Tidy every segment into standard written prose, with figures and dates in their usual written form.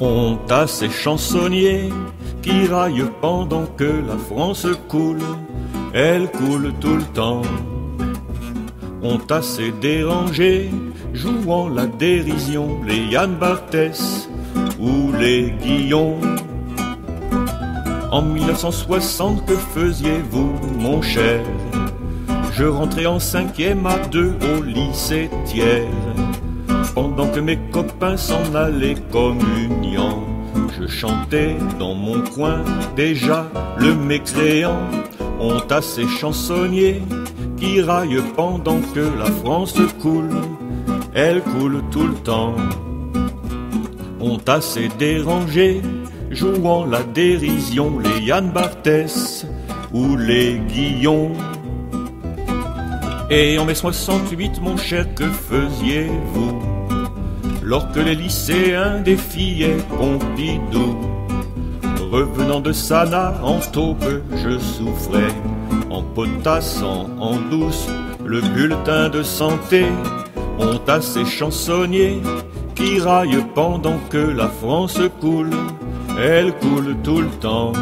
Honte à ces chansonniers qui raillent pendant que la France coule, elle coule tout le temps. Honte à ces dérangés jouant la dérision, les Yann Barthès ou les Guillon. En 1960, que faisiez-vous, mon cher? Je rentrais en 5e à 2 au lycée Thiers. Pendant que mes copains s'en allaient communiant, je chantais dans mon coin déjà le mécréant. Honte à ces chansonniers qui raillent pendant que la France coule, elle coule tout le temps. Honte à ces dérangés jouant la dérision, les Yann Barthès ou les Guillon. Et en mai 68, mon cher, que faisiez-vous lorsque les lycéens défiaient Pompidou? Revenant de Sanaa en taupe, je souffrais en potassant en douce le bulletin de santé. Honte à ces chansonniers qui raillent pendant que la France coule, elle coule tout le temps.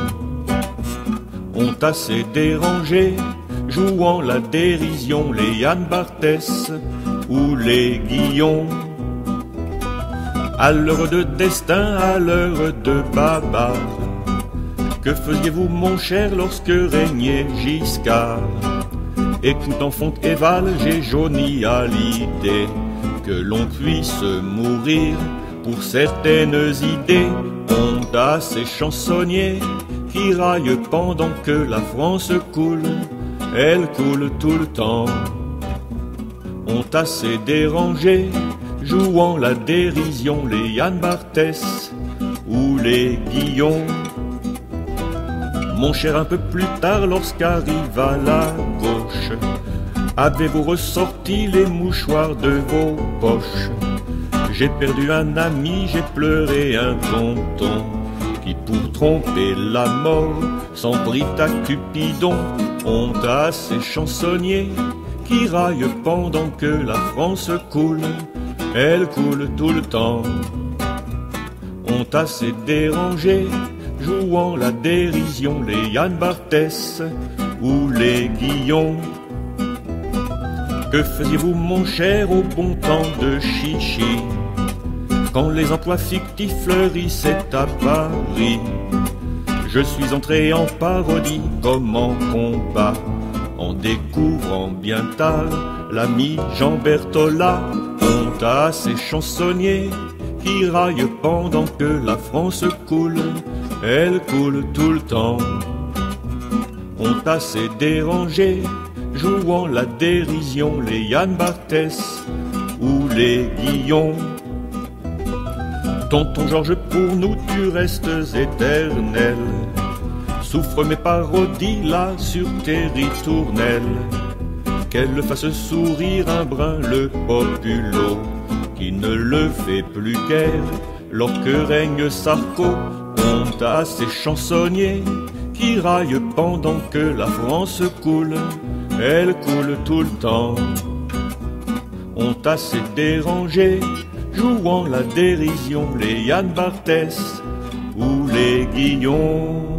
Honte à ces dérangés jouant la dérision, les Yann Barthès ou les Guillon. À l'heure de destin, à l'heure de baba, que faisiez-vous, mon cher, lorsque régnait Giscard? Écoutant Fonthéval, j'ai jauni à l'idée que l'on puisse mourir pour certaines idées. Honte à ces chansonniers qui raillent pendant que la France coule, elle coule tout le temps. Honte à ces dérangés jouant la dérision, les Yann Barthès ou les Guillon. Mon cher, un peu plus tard, lorsqu'arriva la gauche, avez-vous ressorti les mouchoirs de vos poches? J'ai perdu un ami, j'ai pleuré un tonton, qui pour tromper la mort s'en prit à Cupidon. Honte à ces chansonniers qui raillent pendant que la France coule, elle coule tout le temps. Honte à ces dérangés jouant la dérision, les Yann Barthès ou les Guillon. Que faisiez-vous, mon cher, au bon temps de chichi, quand les emplois fictifs fleurissaient à Paris? Je suis entré en parodie comme en combat, en découvrant bien tard l'ami Jean Berthollat. Honte à ces chansonniers qui raillent pendant que la France coule, elle coule tout le temps. Honte à ces dérangés jouant la dérision, les Yann Barthès ou les Guillon. Tonton Georges, pour nous tu restes éternel, souffre mes parodies là sur tes ritournelles. Qu'elle fasse sourire un brin le populo, qui ne le fait plus guère lorsque règne Sarko. Honte à ces chansonniers qui raillent pendant que la France coule, elle coule tout le temps. Honte à ces dérangés jouant la dérision, les Yann Barthès ou les Guillon.